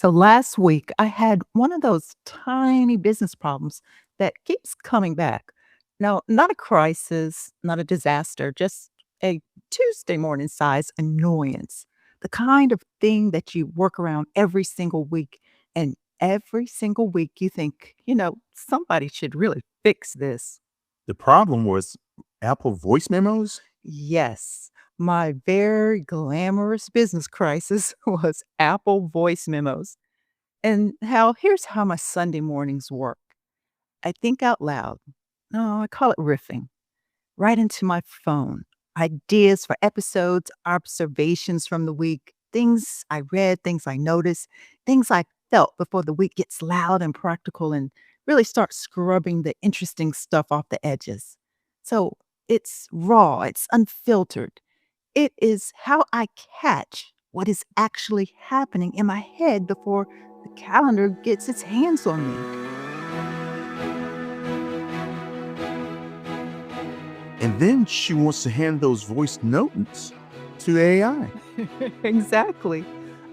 So last week, I had one of those tiny business problems that keeps coming back. Now, not a crisis, not a disaster, just a Tuesday morning size annoyance. The kind of thing that you work around every single week. And every single week, you think, somebody should really fix this. The problem was Apple voice memos? Yes, my very glamorous business crisis was Apple voice memos. And here's how my Sunday mornings work. I think out loud. No, I call it riffing. Right into my phone. Ideas for episodes, observations from the week, things I read, things I noticed, things I felt before the week gets loud and practical and really start scrubbing the interesting stuff off the edges. So it's raw, it's unfiltered. It is how I catch what is actually happening in my head before the calendar gets its hands on me. And then she wants to hand those voice notes to AI. Exactly.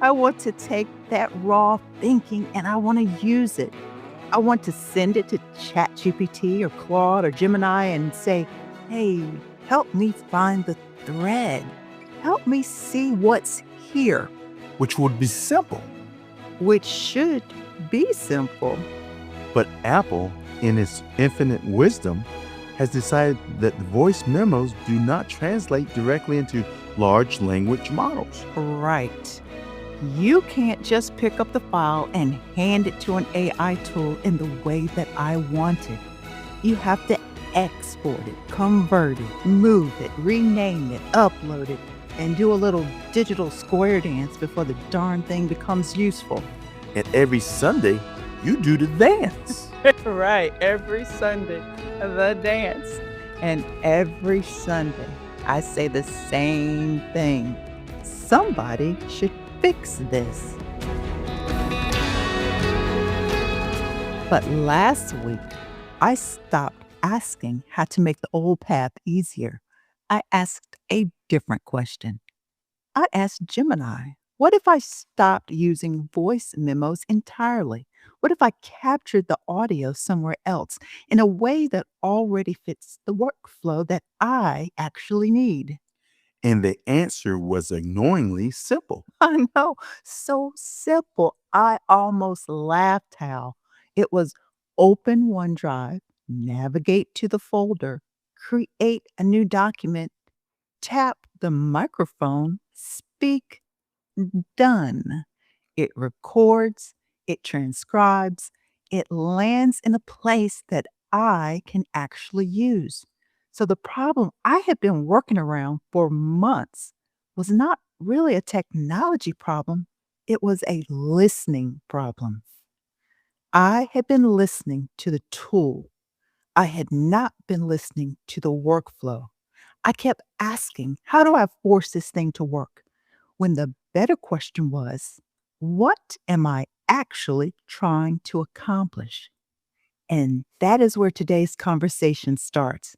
I want to take that raw thinking and I want to use it. I want to send it to ChatGPT or Claude or Gemini and say, hey, help me find the thread. Help me see what's here, Which would be simple. which should be simple. But Apple, in its infinite wisdom, has decided that the voice memos do not translate directly into large language models. Right. You can't just pick up the file and hand it to an AI tool in the way that I want it. You have to export it, convert it, move it, rename it, upload it, and do a little digital square dance before the darn thing becomes useful. And every Sunday, you do the dance. Right, every Sunday, the dance. And every Sunday, I say the same thing. Somebody should fix this. But last week, I stopped asking how to make the old path easier. I asked a different question. I asked Gemini, what if I stopped using voice memos entirely? What if I captured the audio somewhere else in a way that already fits the workflow that I actually need? And the answer was annoyingly simple. I know, so simple. I almost laughed how it was open OneDrive, navigate to the folder, create a new document, tap the microphone, speak, done. It records, it transcribes, it lands in a place that I can actually use. So the problem I had been working around for months was not really a technology problem, it was a listening problem. I had been listening to the tool. I had not been listening to the workflow. I kept asking, how do I force this thing to work? When the better question was, what am I actually trying to accomplish? And that is where today's conversation starts.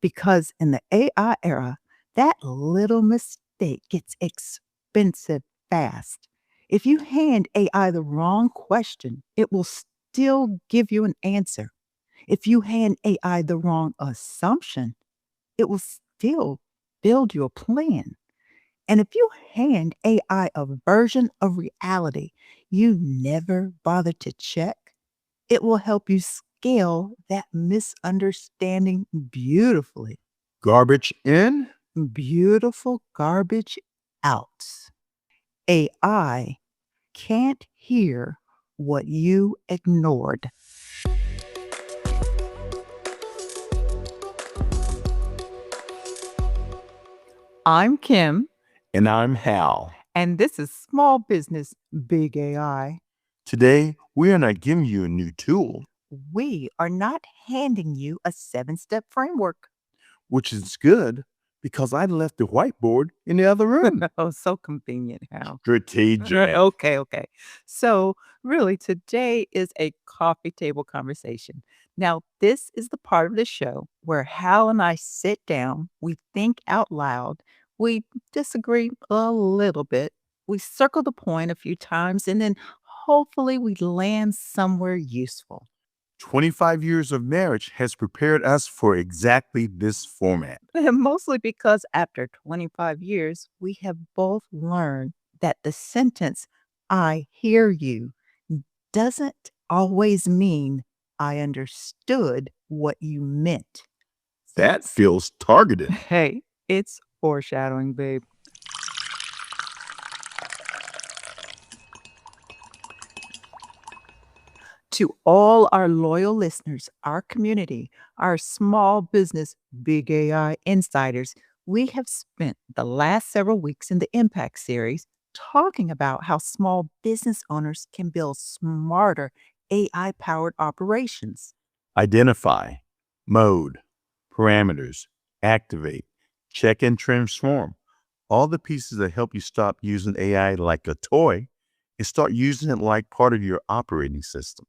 Because in the AI era, that little mistake gets expensive fast. If you hand AI the wrong question, it will still give you an answer. If you hand AI the wrong assumption, it will still build you a plan. And if you hand AI a version of reality you never bothered to check, it will help you scale that misunderstanding beautifully. Garbage in? Beautiful garbage out. AI can't hear what you ignored. I'm Kim, And I'm Hal. and this is Small Business Big AI. Today, we are not giving you a new tool, We are not handing you a 7-step framework. which is good because I left the whiteboard in the other room. Oh, so convenient, Hal. Strategic. Okay. So, really, today is a coffee table conversation. Now, this is the part of the show where Hal and I sit down, we think out loud, we disagree a little bit, we circle the point a few times, and then hopefully we land somewhere useful. 25 years of marriage has prepared us for exactly this format. Mostly because after 25 years, we have both learned that the sentence, I hear you, doesn't always mean I understood what you meant. That feels targeted. Hey, it's foreshadowing, babe. To all our loyal listeners, our community, our small business, big AI insiders, we have spent the last several weeks in the Impact series talking about how small business owners can build smarter AI powered operations. Identify, mode, parameters, activate, check and transform. All the pieces that help you stop using AI like a toy and start using it like part of your operating system.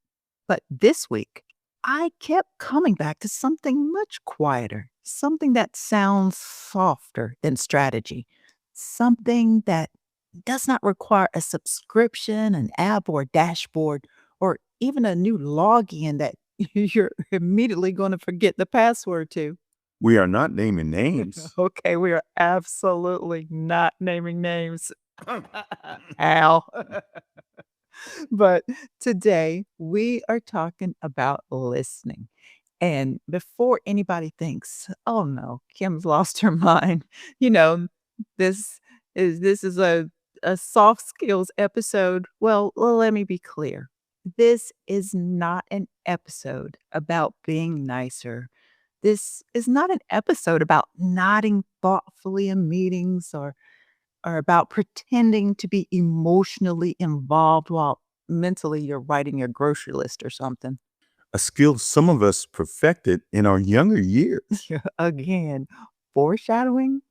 But this week, I kept coming back to something much quieter, something that sounds softer than strategy, something that does not require a subscription, an app, or a dashboard, or even a new login that you're immediately going to forget the password to. We are not naming names. Okay, we are absolutely not naming names. Al. But today we are talking about listening. And before anybody thinks, "Oh no, Kim's lost her mind," you know, this this is a soft skills episode. Well, let me be clear. This is not an episode about being nicer. This is not an episode about nodding thoughtfully in meetings or about pretending to be emotionally involved while mentally you're writing your grocery list or something. A skill some of us perfected in our younger years. Again, foreshadowing.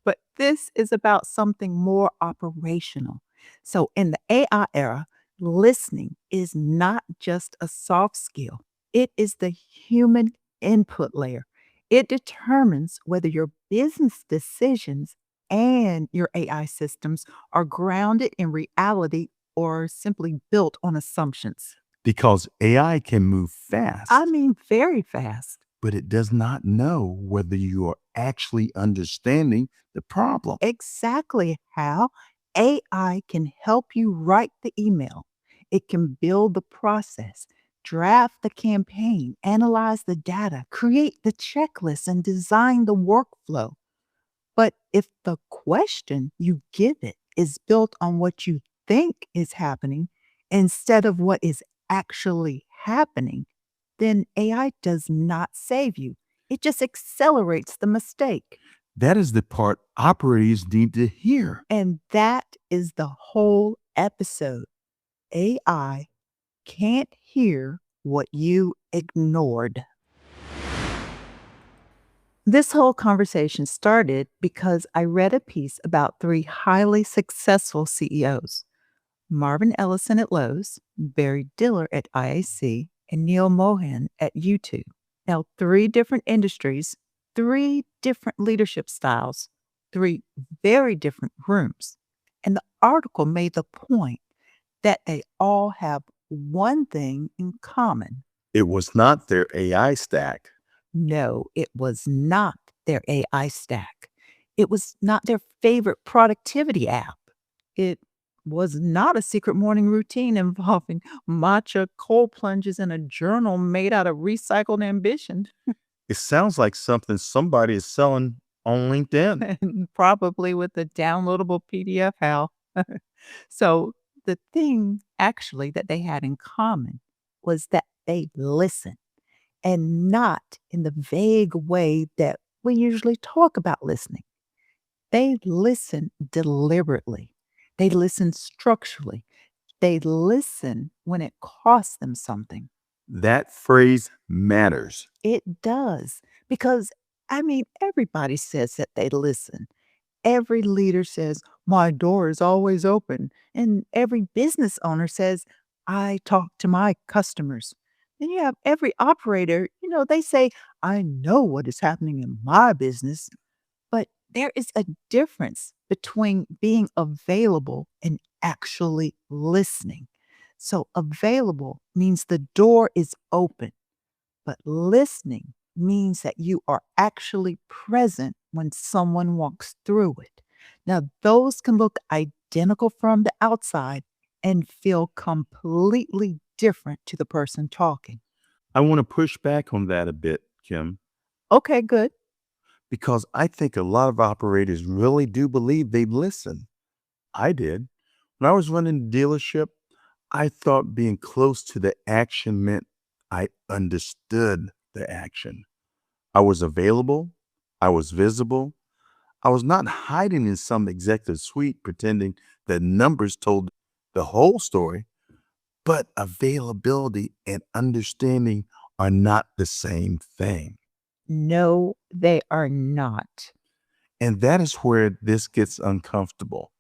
But this is about something more operational. So, in the AI era, listening is not just a soft skill, it is the human input layer. It determines whether your business decisions and your AI systems are grounded in reality or simply built on assumptions. Because AI can move fast, I mean, very fast. but it does not know whether you are actually understanding the problem. Exactly how AI can help you write the email. It can build the process, draft the campaign, analyze the data, create the checklist, and design the workflow. But if the question you give it is built on what you think is happening instead of what is actually happening, then AI does not save you. It just accelerates the mistake. That is the part operators need to hear. And that is the whole episode. AI can't hear what you ignored. This whole conversation started because I read a piece about three highly successful CEOs: Marvin Ellison at Lowe's, Barry Diller at IAC, and Neil Mohan at YouTube. Now, three different industries, three different leadership styles, three very different rooms. And the article made the point that they all have one thing in common. It was not their AI stack. No, it was not their AI stack. It was not their favorite productivity app. It was not a secret morning routine involving matcha cold plunges in a journal made out of recycled ambition. It sounds like something somebody is selling on LinkedIn. And probably with a downloadable PDF, Hal. So the thing actually that they had in common was that they listened, and not in the vague way that we usually talk about listening. They listen deliberately. They listen structurally. They listen when it costs them something. That phrase matters. It does. Because, I mean, everybody says that they listen. Every leader says, my door is always open. And every business owner says, I talk to my customers. Then you have every operator, they say, I know what is happening in my business. But there is a difference between being available and actually listening. So available means the door is open, but listening means that you are actually present when someone walks through it. Now, those can look identical from the outside and feel completely different to the person talking. I want to push back on that a bit, Kim, Okay, good. because I think a lot of operators really do believe they listen. I did. When I was running the dealership, I thought being close to the action meant I understood the action. I was available. I was visible. I was not hiding in some executive suite pretending that numbers told the whole story, but availability and understanding are not the same thing. No, they are not. And that is where this gets uncomfortable.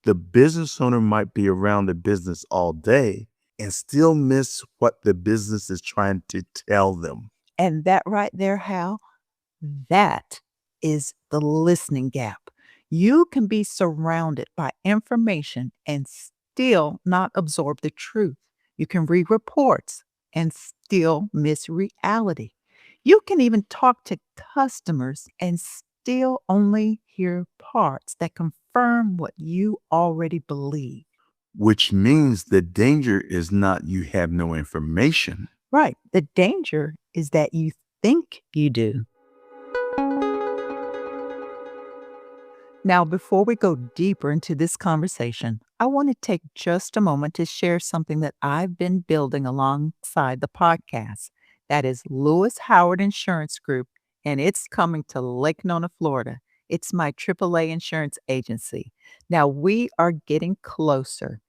The business owner might be around the business all day and still miss what the business is trying to tell them. And that right there, Hal, that is the listening gap. You can be surrounded by information and still not absorb the truth. You can read reports and still miss reality. You can even talk to customers and still only hear parts that confirm what you already believe. Which means the danger is not you have no information. Right. The danger is that you think you do. Now, before we go deeper into this conversation, I want to take just a moment to share something that I've been building alongside the podcast. That is Lewis Howard Insurance Group, and it's coming to Lake Nona, Florida. It's my AAA insurance agency. Now, we are getting closer.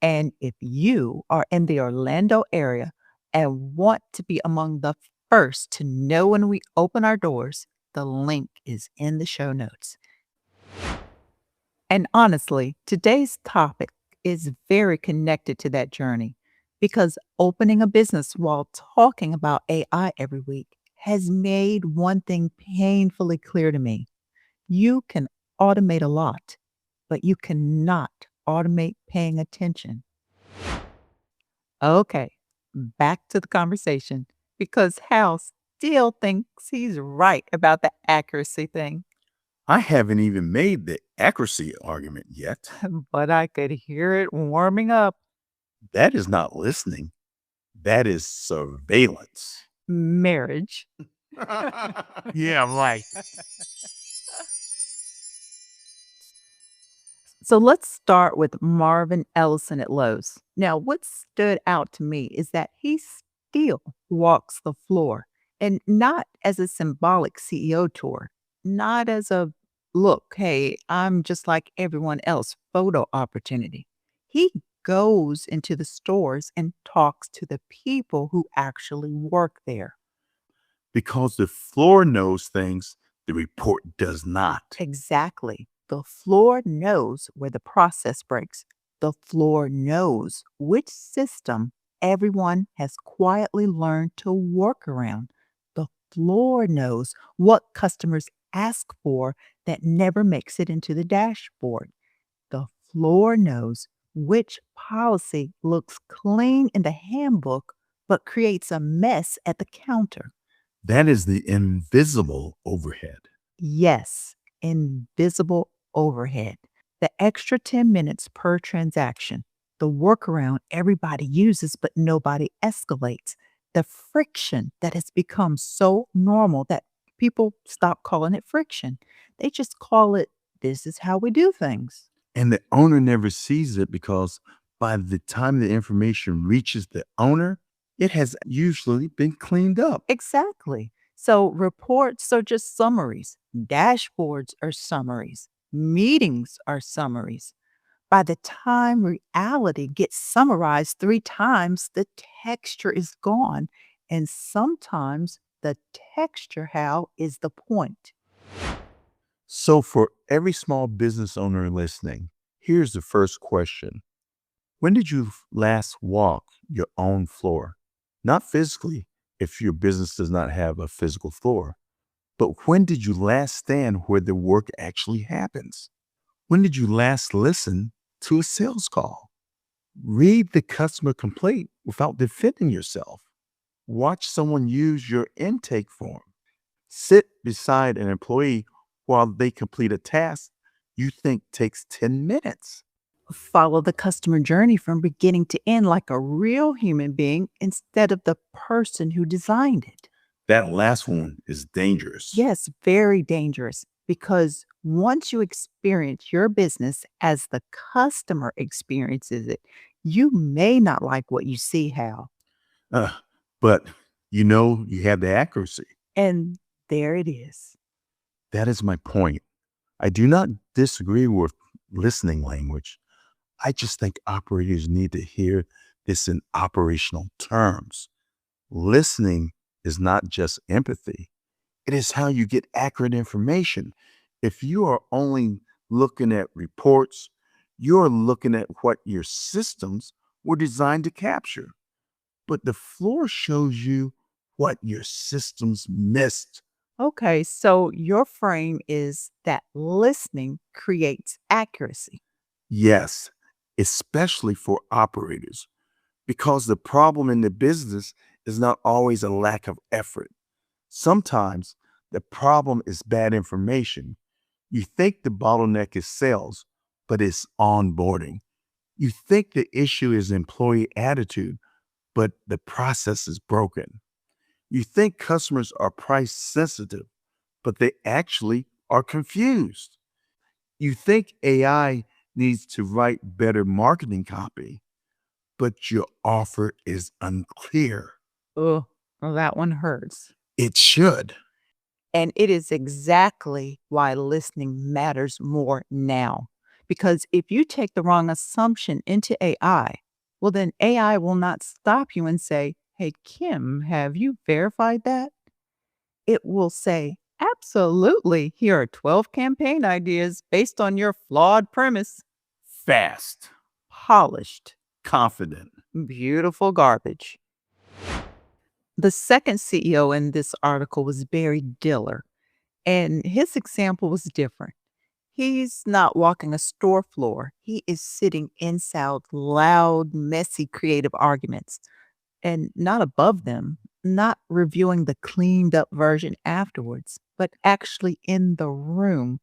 And if you are in the Orlando area and want to be among the first to know when we open our doors, the link is in the show notes. And honestly, today's topic is very connected to that journey because opening a business while talking about AI every week has made one thing painfully clear to me. You can automate a lot, but you cannot automate paying attention. Okay, back to the conversation because Hal still thinks he's right about the accuracy thing, I haven't even made the accuracy argument yet. but I could hear it warming up. That is not listening. That is surveillance. Marriage. Yeah, right. So let's start with Marvin Ellison at Lowe's. Now, what stood out to me is that he still walks the floor and not as a symbolic CEO tour, not as a look, hey, I'm just like everyone else photo opportunity. He goes into the stores and talks to the people who actually work there. Because the floor knows things the report does not. Exactly. The floor knows where the process breaks. The floor knows which system everyone has quietly learned to work around. The floor knows what customers ask for that never makes it into the dashboard. The floor knows which policy looks clean in the handbook but creates a mess at the counter. That is the invisible overhead. Yes, invisible overhead. The extra 10 minutes per transaction. The workaround everybody uses, but nobody escalates. The friction that has become so normal that people stop calling it friction. They just call it, this is how we do things. And the owner never sees it because by the time the information reaches the owner, it has usually been cleaned up. Exactly. So reports are just summaries, dashboards are summaries, meetings are summaries. By the time reality gets summarized 3 times, the texture is gone. And sometimes the texture, Hal, is the point. So, for every small business owner listening, here's the first question. When did you last walk your own floor? Not physically, if your business does not have a physical floor, but when did you last stand where the work actually happens? When did you last listen to a sales call? Read the customer complaint without defending yourself. Watch someone use your intake form. Sit beside an employee while they complete a task you think takes 10 minutes. Follow the customer journey from beginning to end like a real human being instead of the person who designed it. That last one is dangerous. Yes, very dangerous because once you experience your business as the customer experiences it, you may not like what you see, Hal. Uh, but you have the accuracy. And there it is. That is my point. I do not disagree with listening language. I just think operators need to hear this in operational terms. Listening is not just empathy, it is how you get accurate information. If you are only looking at reports, you're looking at what your systems were designed to capture. But the floor shows you what your systems missed. Okay, so your frame is that listening creates accuracy. Yes, especially for operators, because the problem in the business is not always a lack of effort. Sometimes the problem is bad information. You think the bottleneck is sales, but it's onboarding. You think the issue is employee attitude, but the process is broken. You think customers are price sensitive, but they actually are confused. You think AI needs to write better marketing copy, but your offer is unclear. Oh, well, that one hurts. It should. And it is exactly why listening matters more now. Because if you take the wrong assumption into AI, well, then AI will not stop you and say, "Hey, Kim, have you verified that?" It will say, "Absolutely. Here are 12 campaign ideas based on your flawed premise." Fast, Polished, confident. beautiful garbage. The second CEO in this article was Barry Diller, and his example was different. He's not walking a store floor. He is sitting inside loud, messy, creative arguments and not above them, not reviewing the cleaned up version afterwards, but actually in the room,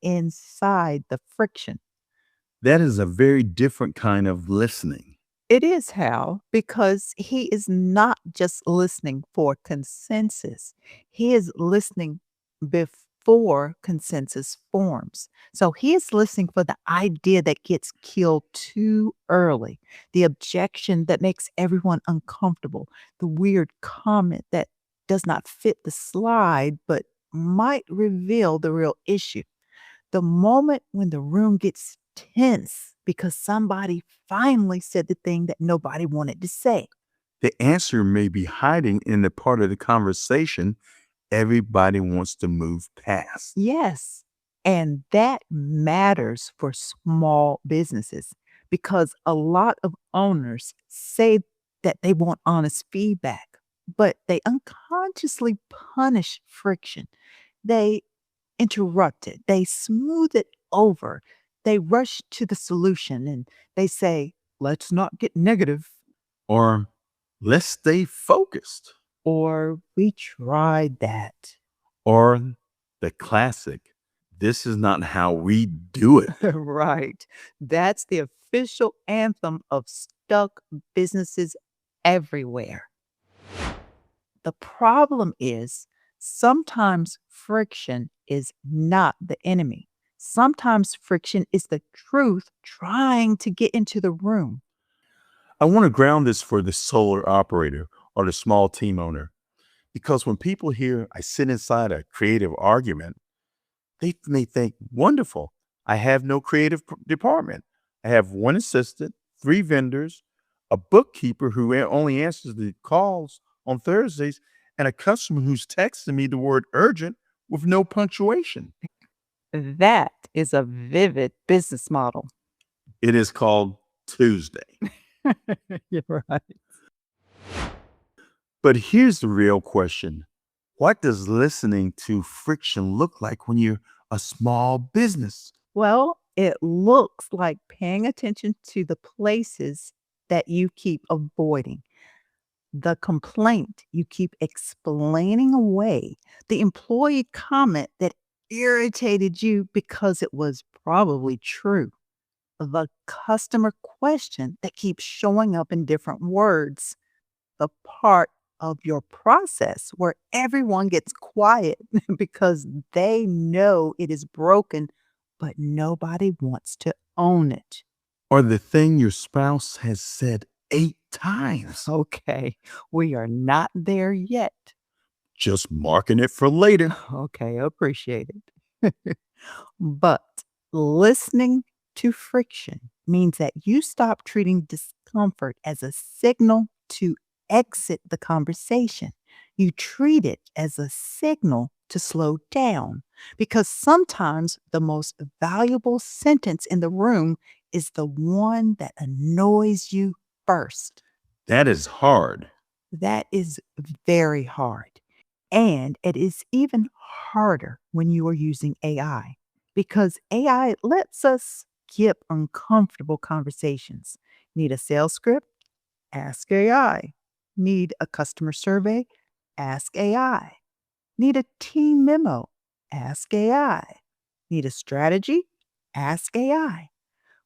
inside the friction. That is a very different kind of listening. It is Hal, because he is not just listening for consensus. He is listening before consensus forms. So he is listening for the idea that gets killed too early, the objection that makes everyone uncomfortable, the weird comment that does not fit the slide but might reveal the real issue. The moment when the room gets tense because somebody finally said the thing that nobody wanted to say. The answer may be hiding in the part of the conversation everybody wants to move past. Yes. And that matters for small businesses because a lot of owners say that they want honest feedback, but they unconsciously punish friction. They interrupt it, they smooth it over, they rush to the solution and they say, "Let's not get negative," Or let's stay focused. or "We tried that." Or the classic, this is not how we do it. Right. That's the official anthem of stuck businesses everywhere. The problem is sometimes friction is not the enemy. Sometimes friction is the truth trying to get into the room. I want to ground this for the solar operator or the small team owner. Because when people hear I sit inside a creative argument, they may think, wonderful, I have no creative department. I have one assistant, three vendors, a bookkeeper who only answers the calls on Thursdays, and a customer who's texting me the word urgent with no punctuation. That is a vivid business model. It is called Tuesday. You're right. But here's the real question. What does listening to friction look like when you're a small business? Well, It looks like paying attention to the places that you keep avoiding, the complaint you keep explaining away, the employee comment that irritated you because it was probably true, the customer question that keeps showing up in different words, the part of your process where everyone gets quiet because they know it is broken, but nobody wants to own it. Or the thing your spouse has said 8 times. Okay, we are not there yet. Just marking it for later. Okay, appreciate it. But listening to friction means that you stop treating discomfort as a signal to exit the conversation. You treat it as a signal to slow down because sometimes the most valuable sentence in the room is the one that annoys you first. That is hard. That is very hard. And it is even harder when you are using AI because AI lets us skip uncomfortable conversations. Need a sales script? Ask AI. Need a customer survey? Ask AI. Need a team memo? Ask AI. Need a strategy? Ask AI.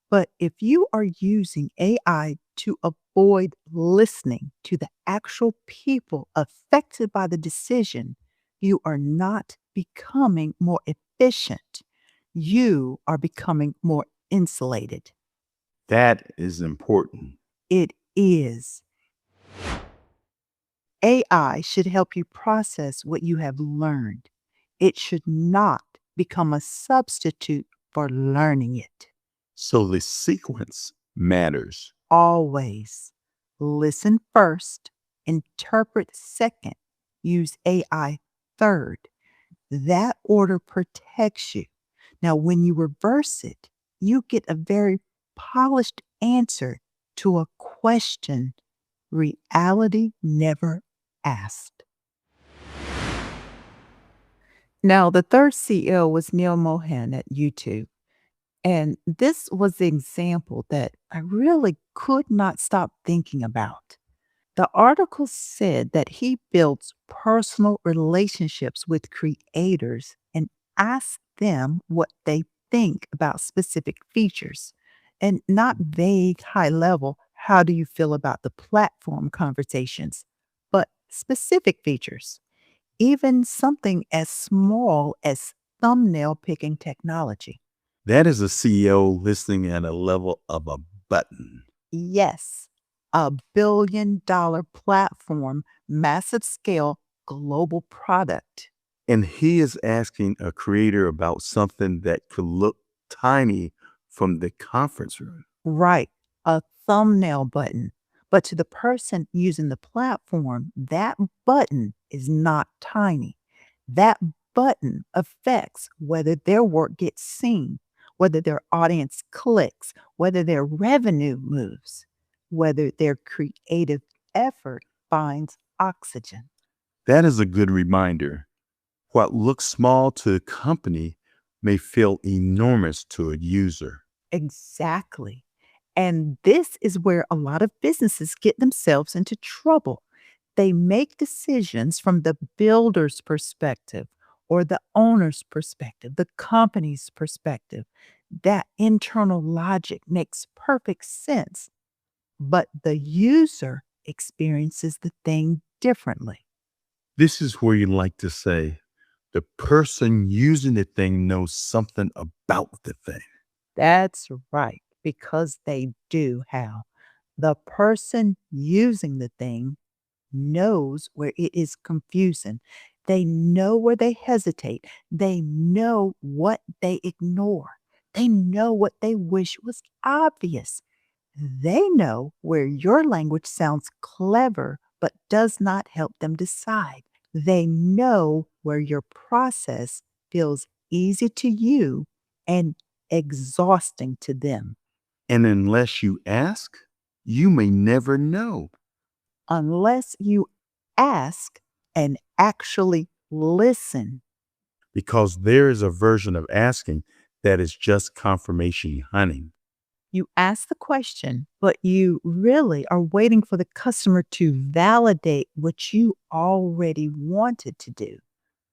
But if you are using AI to avoid listening to the actual people affected by the decision, you are not becoming more efficient. You are becoming more insulated. That is important. It is. AI should help you process what you have learned. It should not become a substitute for learning it. So the sequence matters. Always listen first, interpret second, use AI third. That order protects you. Now, when you reverse it, you get a very polished answer to a question reality never asked. Now, the third CEO was Neil Mohan at YouTube. And this was the example that I really could not stop thinking about. The article said that he builds personal relationships with creators and asks them what they think about specific features and not vague, high level, how do you feel about the platform conversations, but specific features, even something as small as thumbnail picking technology. That is a CEO listening at a level of a button. Yes, a $1 billion platform, massive scale, global product. And he is asking a creator about something that could look tiny from the conference room. Right, a thumbnail button. But to the person using the platform, that button is not tiny. That button affects whether their work gets seen, whether their audience clicks, whether their revenue moves, whether their creative effort finds oxygen. That is a good reminder. What looks small to a company may feel enormous to a user. Exactly. And this is where a lot of businesses get themselves into trouble. They make decisions from the builder's perspective or the owner's perspective, the company's perspective. That internal logic makes perfect sense, but the user experiences the thing differently. This is where you like to say, the person using the thing knows something about the thing. That's right, because they do, Hal. The person using the thing knows where it is confusing. They know where they hesitate. They know what they ignore. They know what they wish was obvious. They know where your language sounds clever but does not help them decide. They know where your process feels easy to you and exhausting to them. And unless you ask, you may never know. Unless you ask and actually listen. Because there is a version of asking That is just confirmation hunting. You ask the question, but you really are waiting for the customer to validate what you already wanted to do.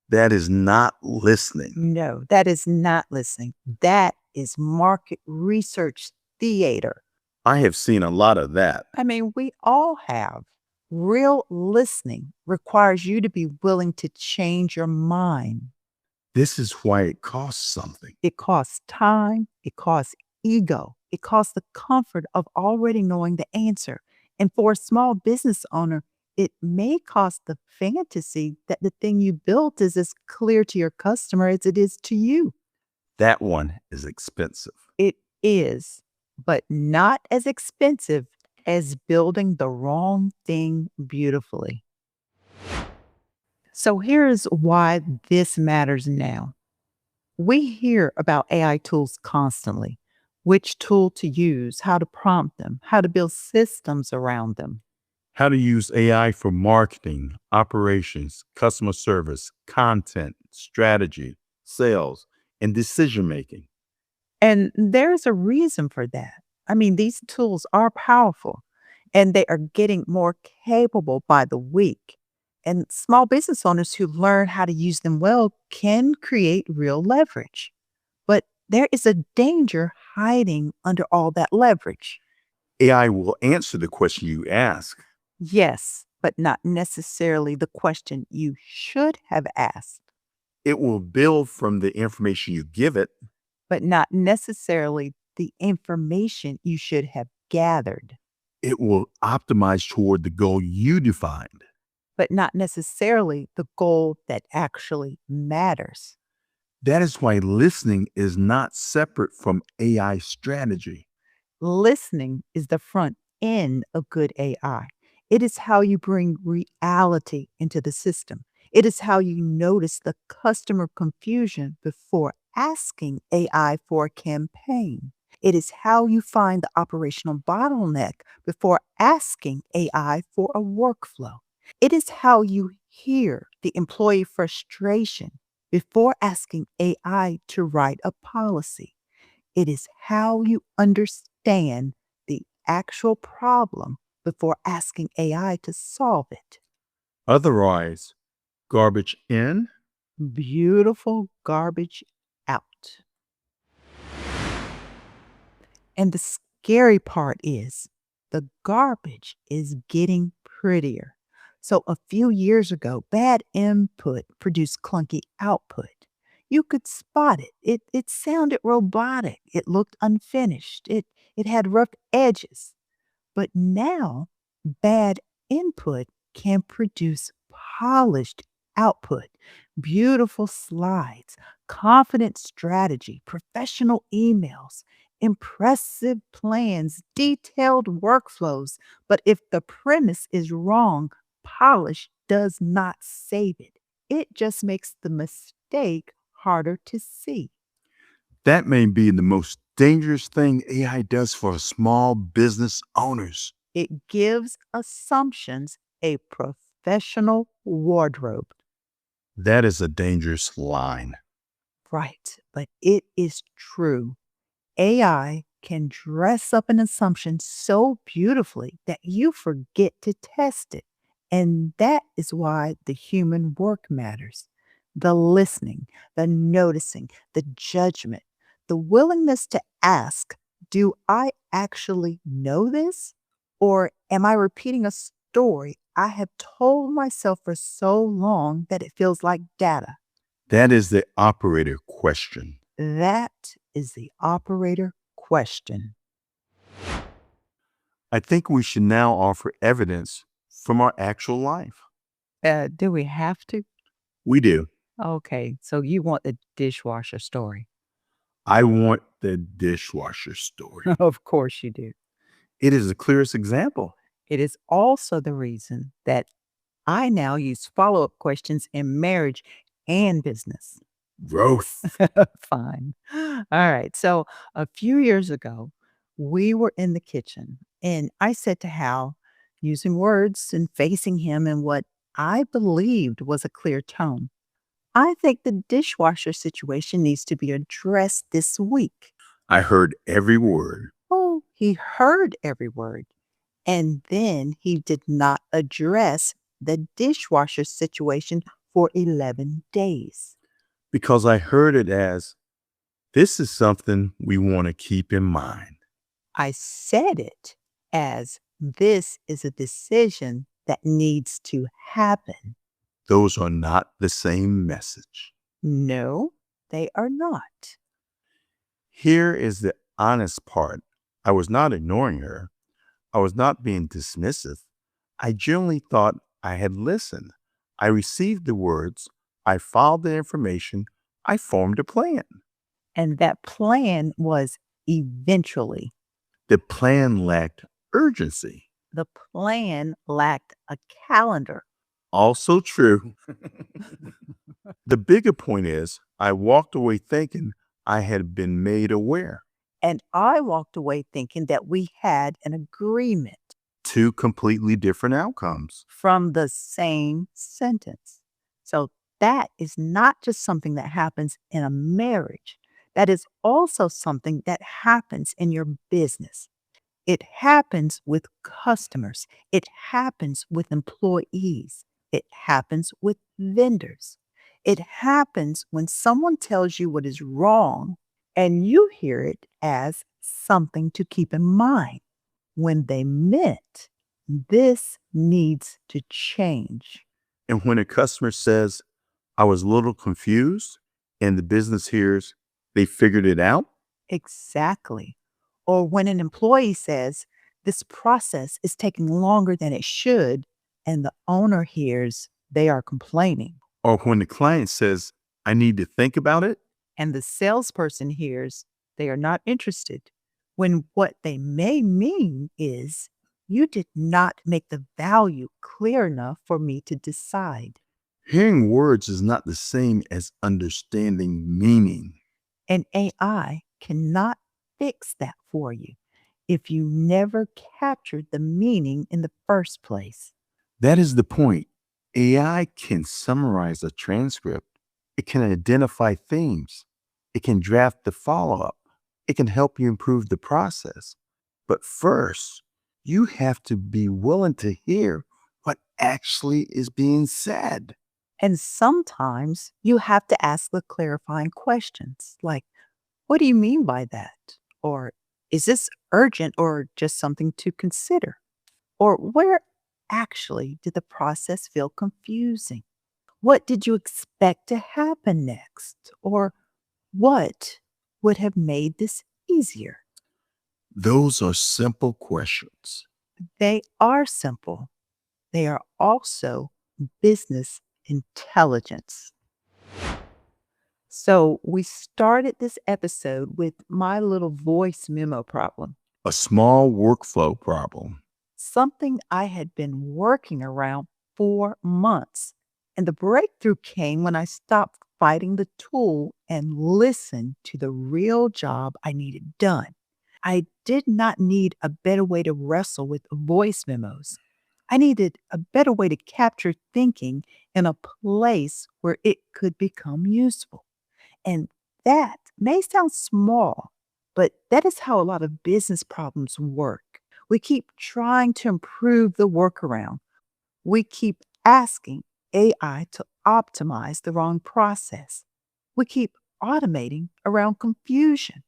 That is not listening. No, that is not listening. That is market research theater. I have seen a lot of that. I mean, we all have. Real listening requires you to be willing to change your mind. This is why it costs something. It costs time, it costs ego, it costs the comfort of already knowing the answer. And for a small business owner, it may cost the fantasy that the thing you built is as clear to your customer as it is to you. That one is expensive. It is, but not as expensive as building the wrong thing beautifully. So here's why this matters now. We hear about AI tools constantly: which tool to use, how to prompt them, how to build systems around them. How to use AI for marketing, operations, customer service, content, strategy, sales, and decision making. And there's a reason for that. I mean, these tools are powerful and they are getting more capable by the week. And small business owners who learn how to use them well can create real leverage. But there is a danger hiding under all that leverage. AI will answer the question you ask. Yes, but not necessarily the question you should have asked, It will build from the information you give it. but not necessarily the information you should have gathered, It will optimize toward the goal you defined. but not necessarily the goal that actually matters. That is why listening is not separate from AI strategy. Listening is the front end of good AI. It is how you bring reality into the system. It is how you notice the customer confusion before asking AI for a campaign. It is how you find the operational bottleneck before asking AI for a workflow. It is how you hear the employee frustration before asking AI to write a policy. It is how you understand the actual problem before asking AI to solve it. Otherwise, garbage in. Beautiful garbage out. And the scary part is the garbage is getting prettier. So a few years ago, bad input produced clunky output. You could spot it. It sounded robotic. It looked unfinished. It had rough edges. But now, bad input can produce polished output, beautiful slides, confident strategy, professional emails, impressive plans, detailed workflows. But if the premise is wrong, polish does not save it. It just makes the mistake harder to see. That may be the most dangerous thing AI does for small business owners. It gives assumptions a professional wardrobe. That is a dangerous line. Right, but it is true. AI can dress up an assumption so beautifully that you forget to test it. And that is why the human work matters: the listening, the noticing, the judgment, the willingness to ask, do I actually know this? Or am I repeating a story I have told myself for so long that it feels like data? That is the operator question. That is the operator question. I think we should now offer evidence from our actual life. Do we have to? We do. Okay, so you want the dishwasher story. I want the dishwasher story. Of course you do. It is the clearest example. It is also the reason that I now use follow up questions in marriage and business. Growth. Fine. All right. So a few years ago, we were in the kitchen and I said to Hal, using words and facing him in what I believed was a clear tone, I think the dishwasher situation needs to be addressed this week. I heard every word. Oh, he heard every word. And then he did not address the dishwasher situation for 11 days. Because I heard it as, this is something we want to keep in mind. I said it as this is a decision that needs to happen. Those are not the same message. No, they are not. Here is the honest part. I was not ignoring her. I was not being dismissive. I genuinely thought I had listened. I received the words. I followed the information. I formed a plan. And that plan was eventually. The plan lacked urgency. The plan lacked a calendar. Also true. The bigger point is, I walked away thinking I had been made aware. And I walked away thinking that we had an agreement Two completely different outcomes. from the same sentence. So that is not just something that happens in a marriage. That is also something that happens in your business. It happens with customers. It happens with employees. It happens with vendors. It happens when someone tells you what is wrong and you hear it as something to keep in mind when they meant this needs to change. And when a customer says, I was a little confused, and the business hears, they figured it out, Exactly. Or when an employee says, this process is taking longer than it should, and the owner hears they are complaining, or when the client says, I need to think about it, and the salesperson hears they are not interested, when what they may mean is, you did not make the value clear enough for me to decide. hearing words is not the same as understanding meaning. And AI cannot fix that for you if you never captured the meaning in the first place. That is the point. AI can summarize a transcript. It can identify themes. It can draft the follow up. It can help you improve the process. But first, you have to be willing to hear what actually is being said. And sometimes you have to ask the clarifying questions like, what do you mean by that? Or is this urgent or just something to consider? Or where actually did the process feel confusing? What did you expect to happen next? Or what would have made this easier? Those are simple questions. They are simple. They are also business intelligence. So, we started this episode with my little voice memo problem, A small workflow problem. something I had been working around for months. And the breakthrough came when I stopped fighting the tool and listened to the real job I needed done. I did not need a better way to wrestle with voice memos. I needed a better way to capture thinking in a place where it could become useful. And that may sound small, but that is how a lot of business problems work. We keep trying to improve the workaround. We keep asking AI to optimize the wrong process. We keep automating around confusion.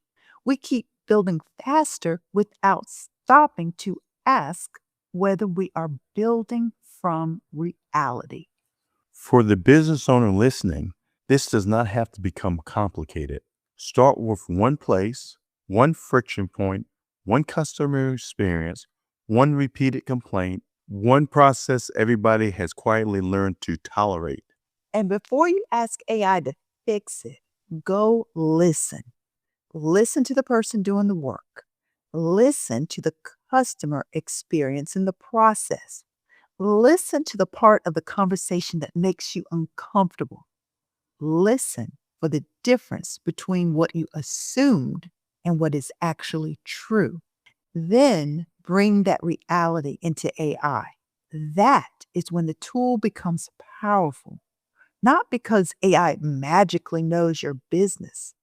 We keep building faster without stopping to ask whether we are building from reality. For the business owner listening, this does not have to become complicated. Start with one place, one friction point, one customer experience, one repeated complaint, one process everybody has quietly learned to tolerate. And before you ask AI to fix it, go listen. Listen to the person doing the work. Listen to the customer experience in the process. Listen to the part of the conversation that makes you uncomfortable. Listen for the difference between what you assumed and what is actually true. Then bring that reality into AI. That is when the tool becomes powerful. Not because AI magically knows your business,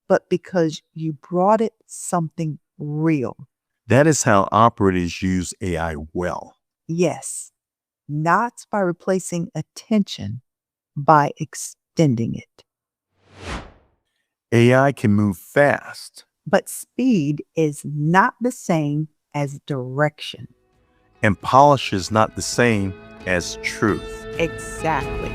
but because you brought it something real. That is how operators use AI well. Yes, not by replacing attention, by extending it. AI can move fast, But speed is not the same as direction. and polish is not the same as truth. Exactly.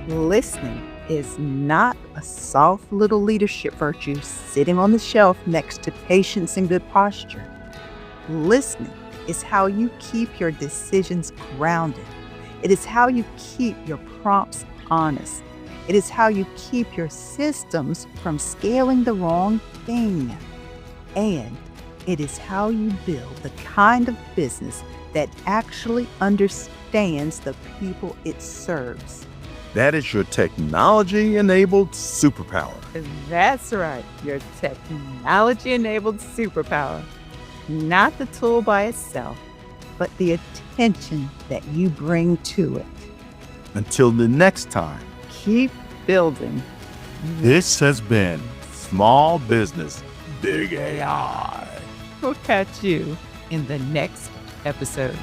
Listening is not a soft little leadership virtue sitting on the shelf next to patience and good posture. Listening is how you keep your decisions grounded. It is how you keep your prompts honest. It is how you keep your systems from scaling the wrong thing. And it is how you build the kind of business that actually understands the people it serves. That is your technology-enabled superpower. That's right, your technology-enabled superpower. Not the tool by itself, but the attention that you bring to it. Until the next time, Keep building. this has been Small Business Big AI. We'll catch you in the next episode.